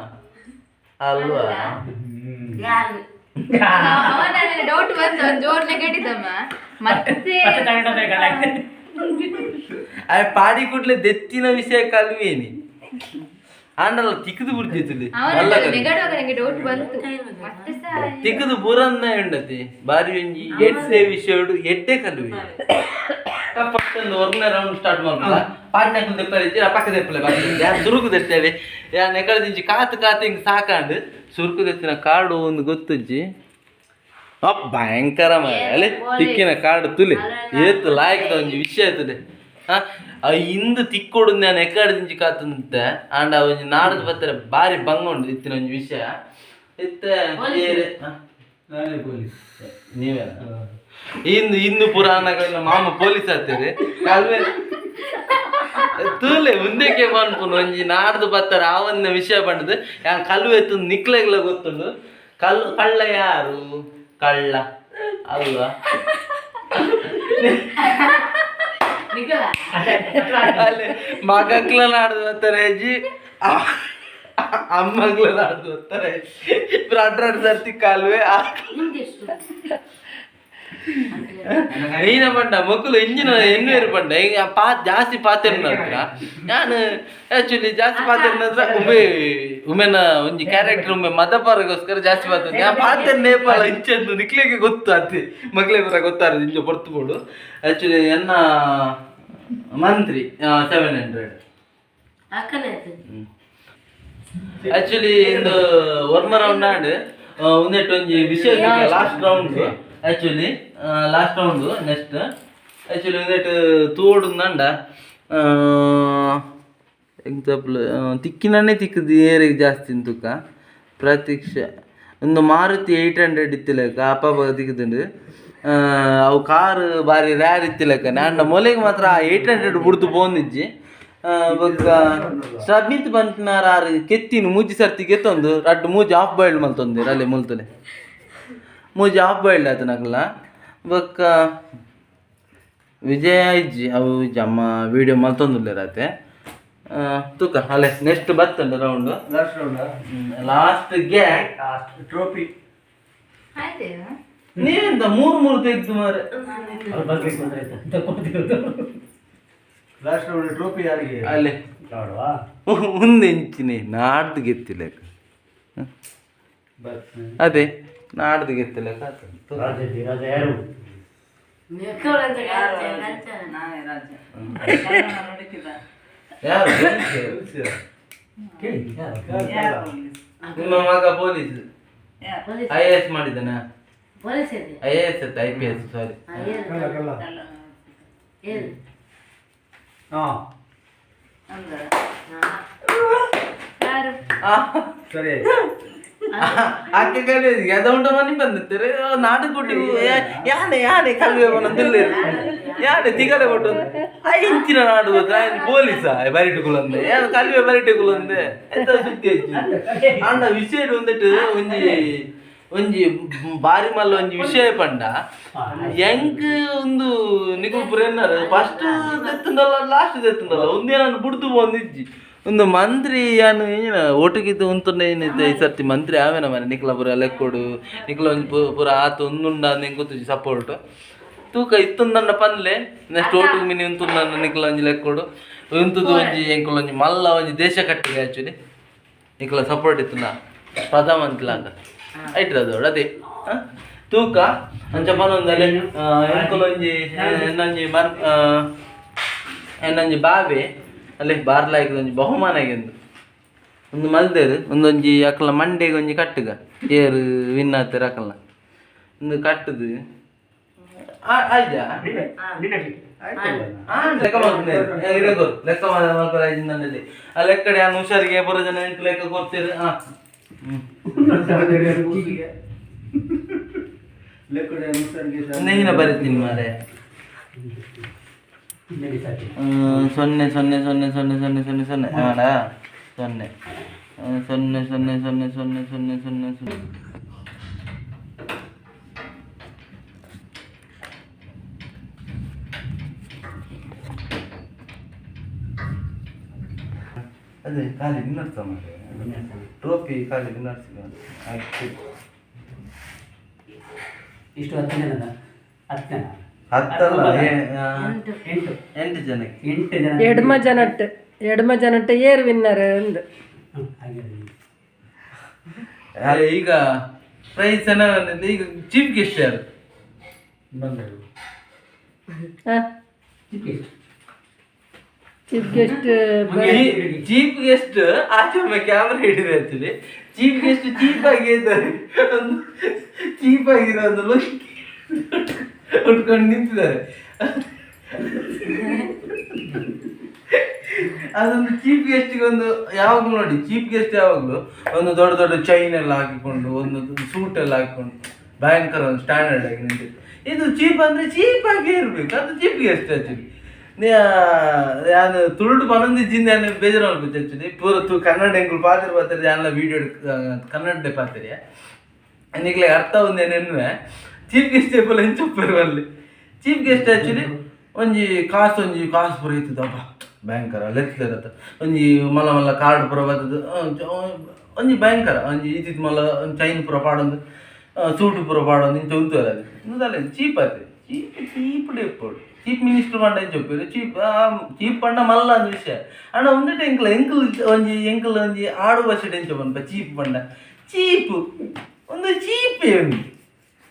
ಅಲ್ವಾ ಡೌಟ್ ಬಂತು ಜೋರ್ನೆ ಕಟ್ಟಿದಮ್ಮ ಮತ್ತೆ ಪಾಡಿ ಕೂಡ್ಲೆ ದೆತ್ತಿನ ವಿಷಯ ಕಲ್ವೇನಿ ಆಂಡಲ್ಲ ತಿಕ್ಕದು ಬಿಡ್ತಿತ್ತು ಡೌಟ್ ಬಂತು ತಿಕ್ಕದು ಬುರಂದ ಉಂಡತಿ ಬಾರಿ ಒಂಜಿ ಎಡ್ಡೆ ವಿಷಯ ಎಡ್ಡೆ ಕಲ್ವಿ ಫಸ್ಟ್ ಒಂದು ರೌಂಡ್ ಸ್ಟಾರ್ಟ್ ಮಾಡ್ಬೋದ ಪಾಟ್ನಾಕ್ ತೆಪ್ಪಲಿಚ್ಚಿ ಆ ಪಕ್ಕ ತೆಪ್ಪಲೆ ಯಾರು ಸುರುಕು ತೆತ್ತೇವೆ ಯಾರು ನೆಕಳದಿಂಚಿ ಕಾತು ಹಿಂಗೆ ಸಾಕಾಂಡು ಸುರುಕು ತೆತ್ತಿನ ಕಾರ್ಡು ಒಂದು ಗೊತ್ತಜ್ಜಿ ಭಯಂಕರ ಅಲ್ಲಿ ತಿಕ್ಕಿನ ಕಾರ್ಡು ತುಲಿ ಏತು ಲಾಯ್ಕದ ಒಂಜಿ ವಿಷಯ ಆಯ್ತದೆ ಇಂದು ತಿಕ್ಕೊಡು ನಾನು ಎಕ್ಕಡಿಂಚಿ ಕಾತಂತ ಆಂಡ ಒಂಜಿ ನಾಡದು ಬರ್ತಾರೆ ಬಾರಿ ಬಂಗ ಉಂಟು ಇತ್ತಿನ ಒಂಜಿ ವಿಷಯ ಇತ್ತ ನೀವೇ ಇನ್ನು ಪುರಾಣಗಳ ಮಾಮ ಪೊಲೀಸ್ ಆಗ್ತೀರಿ ಕಲ್ವೆ ತೂಲೆ ಮುಂದಕ್ಕೆ ಬಂದ್ಪುನು ಒಂಜಿ ನಾಡ್ದು ಬರ್ತಾರೆ ಆವನ್ನ ವಿಷಯ ಬಂಡದು ಯಾನ್ ಕಲ್ವೆ ಎತ್ತು ನಿಕ್ಲೆಗ್ಲ ಗೊತ್ತುಂಡು ಕಳ್ಳ ಯಾರು ಕಳ್ಳ ಅಲ್ವಾ ಅಲ್ಲಿ ಮಗಕ್ಲ ನಾಡ್ದು ಬರ್ತಾರೆ ಅಜ್ಜಿ ಅಮ್ಮಗ್ಲ ನಾಡ್ದು ಬರ್ತಾರೆ ಅಡ್ರಾಡ್ ಸರ್ತಿ ಕಾಲುವೆ ನೀನ ಪಂಡ ಮಕ್ಕಳು ಇಂಜಿನ ಎನ್ವೇರು ಪಂಡ ಈಗ ಜಾಸ್ತಿ ಪಾತ್ರೆ ಹತ್ರ ನಾನು ಆಕ್ಚುಲಿ ಜಾಸ್ತಿ ಪಾತ್ರೆ ಹತ್ರ ಉಮೆನ ಒಂಜಿ ಕ್ಯಾರೆಕ್ಟರ್ ಒಮ್ಮೆ ಮದಪಾರಗೋಸ್ಕರ ಜಾಸ್ತಿ ಪಾತ್ರೆ ಆ ಪಾತ್ರೆ ನೇಪಾಳ ಇಂಚೆಂದು ನಿಕ್ಲಿಗೆ ಗೊತ್ತು ಅತ್ತಿ ಮಕ್ಳಿಗೆ ಕೂಡ ಗೊತ್ತಾರ ಇಂಚ ಹೊರ್ತುಬೋಡು ಆಕ್ಚುಲಿ ಎನ್ನ ಮಂತ್ರಿ 700 ಆಕ್ಚುಲಿ ಇಂದು ವರ್ಮ ರೌಂಡ್ ಆಡ್ ಒಂದೆಟ್ಟು ಒಂಜಿ ವಿಷಯ last round actually last round next actually ಒಂದೆಟ್ಟು ತೋಡುಂದಂಡ ಎಕ್ಸಾಂಪಲ್ ತಿಕ್ಕಿನೇ ತಿಕ್ಕದು ಏರಿಗೆ ಜಾಸ್ತಿ ತುಕ್ಕ ಪ್ರತೀಕ್ಷ ಒಂದು ಮಾರುತಿ 800 ಇತ್ತಿಲಕ ಅಪ್ಪ ತಿಕ್ಕದುಂಡು ಅವು ಕಾರು ಬಾರಿ ರ್ಯಾರ್ ಇತ್ತಿಲಕ ನಾಂಡ ಮೊಲೆಗೆ ಮಾತ್ರ 800 ಬಿಡ್ದು ಪೋಂದಿಜ್ಜಿ ಬೊಕ್ಕ ಸಬ್ಮಿತ್ ಬಂತನಾರ ಕೆತ್ತಿನ ಮೂಜಿ ಸರ್ತಿ ಕೆತ್ತೊಂದು ರಡ್ಡು ಮೂಜಿ ಆಫ್ ಬಾಯ್ಲ್ಡ್ ಮಲ್ತೊಂದಿರ ಅಲ್ಲಿ ಮುಲ್ತಲೆ ಮೂಜಿ ಆಫ್ ಬಾಯ್ಲ್ಡ್ ಆಯ್ತು ನಕಲ್ಲ ಬೊಕ್ಕ ವಿಜಯ ಇಜ್ಜಿ ಅವು ಜಮ್ಮ ವಿಡಿಯೋ ಮಲ್ತೊಂದುಲ್ಲೆ ರಾತೆ ತುಕ ಅಲ್ಲೇ ನೆಕ್ಸ್ಟ್ ಬರ್ತಂಡ ರೌಂಡು ಲಾಸ್ಟ್ ಗ್ಯಾಗ್ ಟ್ರೋಫಿ ನೀವೆಂತ ಮೂರು ತೆಗ್ದು ಮಾರೆ ಲಾಸ್ಟ್ ರೌಂಡ್ ಟ್ರೋಫಿ ಯಾರಿಗೆ ಅಲ್ಲೇ ಒಂದು ಇಂಚಿನಿ ನಾಡ್ದು ಗೆತ್ತಿಲೆಕ್ಕ ಅದೇ ನಾಡ್ದು ಗೆತ್ತಿಲೆಕ್ಕ ಯಾರು ನಿಮ್ಮ ಮಗ ಪೊಲೀಸ್ IAS ಮಾಡಿದ್ದಾನ IAS IPS ಸಾರಿ ಸರಿ ಆಕೆ ಕಲ್ವೆ ಎದ ಉಂಟ ಮನೆ ಬಂದಿರ್ತಾರೆ ನಾಡು ಕೊಟ್ಟು ಯಾನೆ ಕಲ್ವೆ ಬಂದಿಲ್ಲ ಯಾನೆ ತಿಗಲೆ ಕೊಟ್ಟು ಇಂಚಿನ ನಾಡು ಪೊಲೀಸ ಬರಿಟುಕುಲಂದೆ ಕಲ್ವೆ ಬರಿಟುಕುಲಂದೆ ಎಂತ ಸುದ್ದಿ ಹಚ್ಚಿ ಅಂಡ ವಿಷಯ ಒಂದಿಟ್ಟು ಒಂಜಿ ಬಾರಿ ಮಲ್ಲ ಒಂಜಿ ವಿಷಯ ಪಂಡ ಹೆಂಗ್ ಒಂದು ನಿಗು ಪುರೇನಾರ ಫಸ್ಟ್ ತೆತ್ತುಂಡಲ್ಲ ಲಾಸ್ಟ್ ತೆತ್ತುಂಡಲ್ಲ ಒಂದೇನನ್ನು ಬುಡ್ದು ಬಂದಿಜ್ಜಿ ಒಂದು ಮಂತ್ರಿ ಏನು ಏನ ಒಟ್ಟಿಗಿದ್ದು ಉಂತುಂಡ ಏನಿದೆ ಈ ಸರ್ತಿ ಮಂತ್ರಿ ಆವೇನ ಮನೆ ನಿಕ್ಲ ಪುರ ಲೆಕ್ಕೊಡು ನಿಕ್ಲ ಒಂಜಿ ಪೂರ ಆತು ಒಂದುಂಡ ನಿಂಗೆ ಗೊತ್ತು ಸಪೋರ್ಟ್ ತೂಕ ಇತ್ತುಂದಂಡ ಪನ್ಲೆ ನೆಕ್ಸ್ಟ್ ಓಟಿಗೆ ಮಿನಿ ಉಂತುಂಡ ನಿಕ್ಲ ಒಂಜಿ ಲೆಕ್ಕೊಡು ಉಂತುದು ಒಂಜಿ ಎಂಕುಲ ಒಂಜಿ ಮಲ್ಲ ಒಂಜಿ ದೇಶ ಕಟ್ಟಿಗೆ ಆ್ಯಕ್ಚುಲಿ ನಿಕ್ಲ ಸಪೋರ್ಟ್ ಇತ್ತು ನಾ ಪ್ರಧಾನಮಂತ್ರಿ ಆಗ ಐಟ್ರದು ಅದೇ ತೂಕ ಅಂಚ ಪನೊಂದಲ್ಲಿ ಎಂಕುಲ ಒಂಜಿ ಎನ್ನೊಂಜಿ ಬಾವೆ ಅಲ್ಲಿ ಬಾರ್ಲಾಯ್ಕದ ಒಂಜಿ ಬಹುಮಾನ ಆಗಿಂದು ಒಂದು ಮಲ್ದೇರು ಒಂದೊಂಜಿ ಅಕ್ಕಲ ಮಂಡೆಗೆ ಒಂಜಿ ಕಟ್ಟುಗ ಏರು ವಿನ್ ಆಗ್ತಾರೆ ಅಕ್ಕಲ್ಲ ಒಂದು ಕಟ್ಟದು ಆಯ್ತಾ ಲೆಕ್ಕ ಮಾಡ್ತೀನಿ ಲೆಕ್ಕ ಮಾಡ್ತಾರೆ ಐದಿನಲ್ಲಿ ಆ ಲೆಕ್ಕಡೆ ಆ ಹುಷಾರಿಗೆ ಬರೋ ಜನ ಎಂಟು ಲೆಕ್ಕ ಕೊಡ್ತೀರಿ ನೆಹಿನ ಬರೀತೀನಿ ಮಾರೆ 0 0 0 0 0 0 0 0 ಹಾಡ 0 0 0 0 0 0 0 0 ಅದೇ ಖಾಲಿ ವಿನ್ನರ್ಸ್ ಟ್ರೋಫಿ ಖಾಲಿ ವಿನ್ನರ್ಸ್ ಆಯ್ತು ಇಷ್ಟು 10 ಜನದ 10 ಜನ 10 ಅಲ್ಲ 8 ಜನಕ್ಕೆ 8 ಜನ ಎಡಮ ಜನಟ್ಟು ಏರ್ ವಿನ್ನರ್ ಅಂದು ಈಗ ಪ್ರೈಸ್ ಈಗ ಚೀಫ್ ಗೆಸ್ಟ್ ಯಾರು ಬಂದರು ಚೀಫ್ ಗೆಸ್ಟ್ ಚೀಫ್ ಗೆಸ್ಟ್ ಆಚೆ ಕ್ಯಾಮ್ರಾ ಹಿಡಿದೆ ಆಕ್ಚುಲಿ ಚೀಫ್ ಗೆಸ್ಟ್ ಚೀಪ್ ಆಗಿ ಇದ್ದಾರೆ ಚೀಪ್ ಆಗಿರೋ ಒಂದು ಲುಕ್ ಉಟ್ಕೊಂಡು ನಿಂತಿದ್ದಾರೆ ಅದೊಂದು ಚೀಫ್ ಗೆಸ್ಟ್ಗೆ ಒಂದು ಯಾವಾಗಲೂ ನೋಡಿ ಚೀಫ್ ಗೆಸ್ಟ್ ಯಾವಾಗಲೂ ಒಂದು ದೊಡ್ಡ ದೊಡ್ಡ ಚೈನ್ ಎಲ್ಲ ಹಾಕಿಕೊಂಡು ಒಂದು ಸೂಟ್ ಎಲ್ಲ ಹಾಕಿಕೊಂಡು ಭಯಂಕರ ಒಂದು ಸ್ಟ್ಯಾಂಡರ್ಡ್ ಆಗಿ ನಿಂತಿದೆ. ಇದು ಚೀಪ್ ಅಂದರೆ ಚೀಪ್ ಆಗಿ ಇರಬೇಕು, ಅದು ಚೀಫ್ ಗೆಸ್ಟ್ ಆ್ಯಕ್ಚುಲಿ ತುಳುಡು ಪನೊಂದಿಜ್ಜಿಂದ ಬೇಜಾರು ಅನ್ಬೇಕು ಆ್ಯಕ್ಚುಲಿ ಪೂರ ಕನ್ನಡ ಎಂಗಳು ಪಾತ್ರ ಪಾತ್ರೆ ಎಲ್ಲ ವೀಡಿಯೋ ಕನ್ನಡದೇ ಪಾತ್ರೆ ನಿಕ್ಲೆ ಅರ್ಥ ಒಂದೇನೆನ್ನುವೆ ಚೀಫ್ ಗೆಸ್ಟ್ ಏಪಲ್ಲ ಹೆಂಚೊಪ್ಪಿರುವಲ್ಲಿ ಚೀಫ್ ಗೆಸ್ಟ್ ಆ್ಯಕ್ಚುಲಿ ಒಂಜಿ ಕಾಸು ಪೂರ ಇರ್ತದಪ್ಪ ಭಯಂಕರ ಲೆಕ್ಕಿರತ್ತ ಒಂಜಿ ಮಲ್ಲ ಮಲ್ಲ ಕಾರ್ಡ್ ಪೂರ ಬರ್ತದ ಒಂಜಿ ಭಯಂಕರ ಒಂಜಿ ಇತ್ತಿತ್ತು ಮಲ್ಲ ಚೈನ್ ಪೂರ ಪಾಡೊಂದು ಸೂಟು ಪೂರ ಪಾಡೊಂದು ಇಂಚ ಉಂತುವರ ಅದು ಇನ್ನದಲ್ಲ ಚೀಪ್ ಆಯ್ತು ಚೀಪ್ ಡೆಪ್ಪೋಡು ಚೀಫ್ ಮಿನಿಸ್ಟರ್ ಪಂಡ ಚೊಪ್ಪಿರು ಚೀಪ್ ಪಂಡ ಮಲ್ಲ ಅಂದ ವಿಷಯ ಅಣ್ಣ ಒಂದಿಟ್ಟು ಎಂಕಲ್ ಒಂಜಿ ಆಡು ಭಾಷೆ ಎಂಚ ಪಂಪ ಚೀಪ್ ಪಂಡ ಚೀಪ್ ಒಂದು ಚೀಪೇ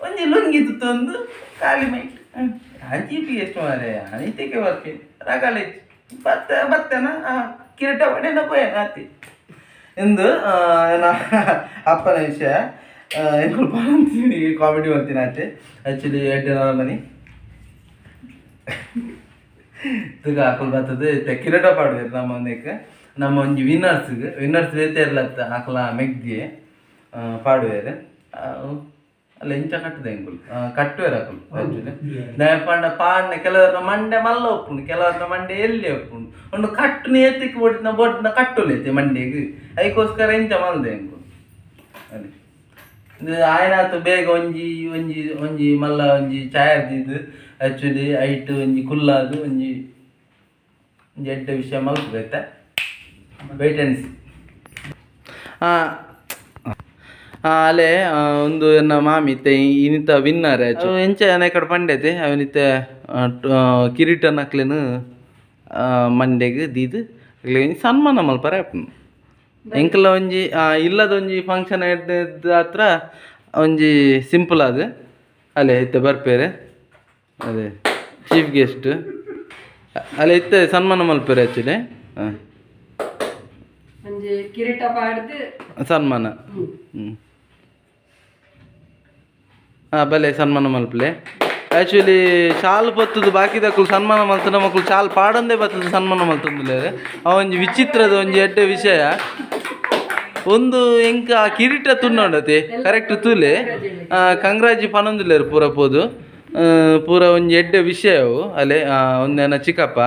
ಒಂಜಿ ಲುಂಗಿ ಒಂದು ಖಾಲಿ ಮೈಟ್ ಚೀಪಿಗೆ ಎಷ್ಟು ಮಾರೆ ಅನಿತಕ್ಕೆ ಬರ್ತೀನಿ ರಗಾಲೆ ಬತ್ತೇನ ಕಿರೀಟ ಪಡೆನ ಪೋಯನ ಆತಿ ಎಂದು ಅಪ್ಪನ ವಿಷಯ ಎಂಕುಲ್ಪ ಅಂತೀನಿ ಕಾಮಿಡಿ ಬರ್ತೀನಿ ಆಚೆ ಆ್ಯಕ್ಚುಲಿ ಎಡ್ಡಿನ ಮನಿ ತುಗ ಹಾಕಲ್ ಬರ್ತದೆ ಕಿರೀಟ ಪಾಡುವೇರು ನಮ್ಮ ಒಂದಕ್ಕೆ ನಮ್ಮ ಒಂಜಿ ವಿನ್ನರ್ಸ್ ಬೇತೆ ಇರ್ಲತ್ತ ಹಾಕಲ ಮೆಗ್ದಿ ಪಾಡುವೇರು ಅಲ್ಲ ಇಂಚ ಕಟ್ಟದೆ ಎಂಕುಲು ಕಟ್ಟುವೇರು ಹಾಕಲು ಆ್ಯಕ್ಚುಲಿ ಪಂಡ ಪಾಡ್ನೆ ಕೆಲವರನ್ನ ಮಂಡೆ ಮಲ್ಲ ಒಪ್ಪುಂಡು ಕೆಲವರನ್ನ ಮಂಡೆ ಎಲ್ಲಿ ಒಪ್ಪುಂಡು ಒಂದು ಕಟ್ಟು ನೇತಿಕ್ಕೆ ಬೊಡ್ನ ಕಟ್ಟುಲೈತೆ ಮಂಡೆಗೆ ಅದಕ್ಕೋಸ್ಕರ ಇಂಚ ಮಲ್ದೆ ಎಂಕುಲು ಅದೇ ಆಯ್ನಾತು ಬೇಗ ಒಂಜಿ ಮಲ್ಲ ಒಂಜಿ ಚಾಯರ್ದಿದ್ದು ಆ್ಯಕ್ಚುಲಿ ಐಟ್ ಒಂಜಿ ಕುಲ್ಲಾದು ಒಂಜಿ ಎಡ್ಡ ವಿಷಯ ಮಲ್ಪದೈತೆ ವೆಯ್ಟ್ ಆ್ಯಂಡ್ ಸಿ ಅಲೆ ಒಂದು ಎನ್ನ ಮಾಮಿ ಇತ್ತೆ ಇನಿತ ವಿನ್ನರ್ ಆಯ್ತು ಎಂಚ ಕಡೆ ಪಂಡೈತೆ ಅವನಿತ್ತೆ ಕಿರೀಟ ನಕ್ಲೆನು ಮಂಡೆಗೆ ದೀದು ಸನ್ಮಾನ ಮಲ್ಪರ ಎಂಕಲ ಒಂಜಿ ಇಲ್ಲದೊಂಜಿ ಫಂಕ್ಷನ್ ಹತ್ರ ಒಂಜಿ ಸಿಂಪಲ್ ಅದು ಅಲ್ಲೇ ಇತ್ತೆ ಬರ್ಪೇರೆ ಅದೇ ಚೀಫ್ ಗೆಸ್ಟ್ ಅಲ್ಲೇ ಇತ್ತೆ ಸನ್ಮಾನ ಮಲ್ಪೇರೆ ಆ್ಯಕ್ಚುಲಿ ಕಿರೀಟ ಪಾಡ್ದು ಸನ್ಮಾನ ಬಲೆ ಸನ್ಮಾನ ಮಲ್ಪಲೆ ಆ್ಯಕ್ಚುಲಿ ಶಾಲು ಬತ್ತದು ಬಾಕಿದಕ್ಕೂ ಸನ್ಮಾನ ಮಲ್ತದ ಮಕ್ಕಳು ಶಾಲು ಪಾಡಂದೇ ಬರ್ತದೆ ಸನ್ಮಾನ ಮಲ್ತಂದಿಲ್ಲ ಒಂಜಿ ವಿಚಿತ್ರದ ಒಂಜಿ ಎಡ್ಡೆ ವಿಷಯ ಒಂದು ಎಂಕ ಆ ಕಿರೀಟ ತುನ್ನೋಡತೆ ಕರೆಕ್ಟ್ ತೂಲೆ ಕಂಗ್ರಾಜಿ ಪನೊಂದಿಲ್ಲೇರು ಪೂರ ಪೋದು ಪೂರ ಒಂಜಿ ಎಡ್ಡೆ ವಿಷಯವು ಅಲ್ಲೇ ಒಂದೇನ ಚಿಕ್ಕಪ್ಪ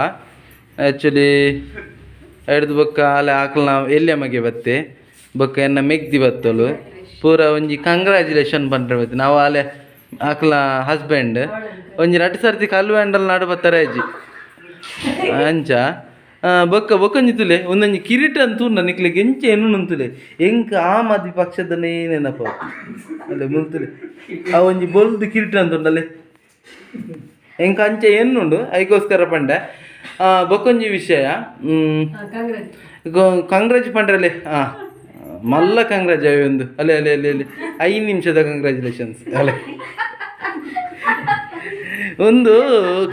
ಆ್ಯಕ್ಚುಲಿ ಹಿಡ್ದು ಬೊಕ್ಕ ಅಲ್ಲೇ ಆಕಲ್ನ ಎಲ್ಲಿ ಮಗೆ ಬತ್ತೆ ಬೊಕ್ಕ ಎನ್ನ ಮೆಗ್ದಿ ಬತ್ತಲು ಪೂರ ಒಂಜಿ ಕಂಗ್ರ್ಯಾಚುಲೇಷನ್ ಪಂಡ್ರೆ ಬತ್ತೆ ನಾವು ಅಲ್ಲೇ ಆಕಲ ಹಸ್ಬೆಂಡ್ ಒಂಜಿ 2 ಸರ್ತಿ ಕಲ್ಲು ಹ್ಯಾಂಡಲ್ ನಾಡು ಬತ್ತಾರೆ ಅಜ್ಜಿ ಅಂಚ ಬೊಕ್ಕೊಂಜಿ ತುಲೆ ಒಂದೊಂಜಿ ಕಿರೀಟ ಅಂತೂ ನಿಕ್ಲಿಗೆ ಎಂಚ ಏನು ಅಂತುಲೆ ಎಂಕ ಆಮ್ ಆದ್ಮಿ ಪಕ್ಷದನೇ ನೆನಪ ಅಲ್ಲೇ ಮುಲ್ತುಲೆ ಆ ಒಂಜಿ ಬೊಲ್ದು ಕಿರೀಟ ಅಂತುಂಡಲ್ಲೇ ಎಂಕ ಅಂಚೆ ಎನ್ನುಂಡು ಅದಕ್ಕೋಸ್ಕರ ಪಂಡೆ ಬೊಕ್ಕೊಂಜಿ ವಿಷಯ ಕಂಗ್ರಾಜ್ ಪಂಡ್ರಲ್ಲೇ ಮಲ್ಲ ಕಂಗ್ರಾಜ್ ಅವೆ ಒಂದು ಅಲ್ಲೇ 5 ನಿಮಿಷದ ಕಂಗ್ರ್ಯಾಚುಲೇಷನ್ಸ್ ಅಲ್ಲೇ ಒಂದು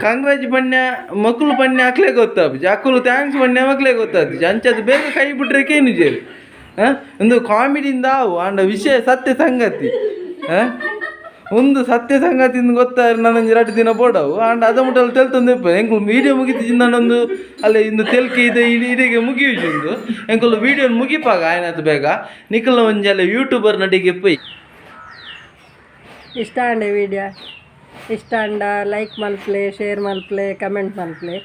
ಕಾಂಗ್ರಾಜ್ ಪಣ್ಯ ಮಕ್ಕಳು ಪಣ್ಯ ಹಾಕ್ಲೇ ಗೊತ್ತಾಗ್ಬಿಟ್ಟು ಅಕ್ಕಲು ಥ್ಯಾಂಕ್ಸ್ ಪಣ್ಯ ಮಕ್ಕಳೇ ಗೊತ್ತಾಗ್ತಿತ್ತು ಅಂಚದು ಬೇಗ ಕೈ ಬಿಟ್ರೆ ಕೇನಿಜೇರು ಒಂದು ಕಾಮಿಡಿಯಿಂದ ಆಂಡ ವಿಷಯ ಸತ್ಯ ಸಂಗತಿ ಒಂದು ಸತ್ಯ ಸಂಗತಿಯಿಂದ ಗೊತ್ತಾದ್ರೆ ನಾನೊಂದು 2 ದಿನ ಬೋಡವು ಅಂಡ್ ಅದ ಮುಟ್ಟಲ್ಲಿ ತೆಲ್ತಂದು ಎಂಕುಲು ವೀಡಿಯೋ ಮುಗಿತು ನಾನೊಂದು ಅಲ್ಲೇ ಇಂದು ತೆಲ್ಕೆ ಇದೆ ಇಡಿಗೆ ಮುಗಿಯುಂದು ಎಂಕುಲು ವೀಡಿಯೋ ಮುಗಿಪಾಗ ಆಯ್ನದು ಬೇಗ ನಿಖಲ್ನ ಒಂಜಿ ಅಲ್ಲ ಯೂಟ್ಯೂಬರ್ ನಡಿಗೆ ಪೈ ಇಷ್ಟ ಅಂಡೆ ವಿಡಿಯೋ ಇಷ್ಟ ಅಂಡ ಲೈಕ್ ಮಲ್ಪ್ಲೆ ಶೇರ್ ಮಲ್ಪ್ಲೆ ಕಮೆಂಟ್ ಮಲ್ಪ್ಲೆ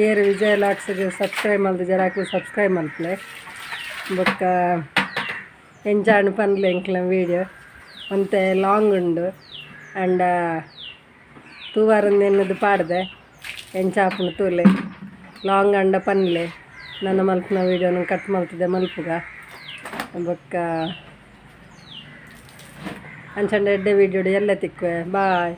ಏರು ವಿಜಯ ಲಾಟ್ಸ್ಗೆ ಸಬ್ಸ್ಕ್ರೈಬ್ ಮಲ್ದು ಜರಾಕು ಸಬ್ಸ್ಕ್ರೈಬ್ ಮಲ್ಪ್ಲೆ ಬೊಕ್ಕ ಎಂಜಾಯ್ ಪನ್ಲೆ ಎಂಕ್ಲ ವೀಡಿಯೋ ಮತ್ತು ಲಾಂಗ್ ಉಂಡು ಆ್ಯಂಡ್ ತೂವಾರೊಂದು ಎನ್ನದು ಪಾಡ್ದೆ ಎಂಚಾಪುನ ತೂಲೆ ಲಾಂಗ್ ಅಂಡ ಪನ್ಲೆ ನನ್ನ ಮಲ್ಪನ ವೀಡಿಯೋನ ಕಟ್ ಮಲ್ತಿದ್ದೆ ಮಲ್ಪುಗ ಬೊಕ್ಕ ಅಂಚಂಡ ಎಡ್ಡೆ ವೀಡಿಯೋ ಎಲ್ಲ ತಿಕ್ಕುವೆ ಬಾಯ್.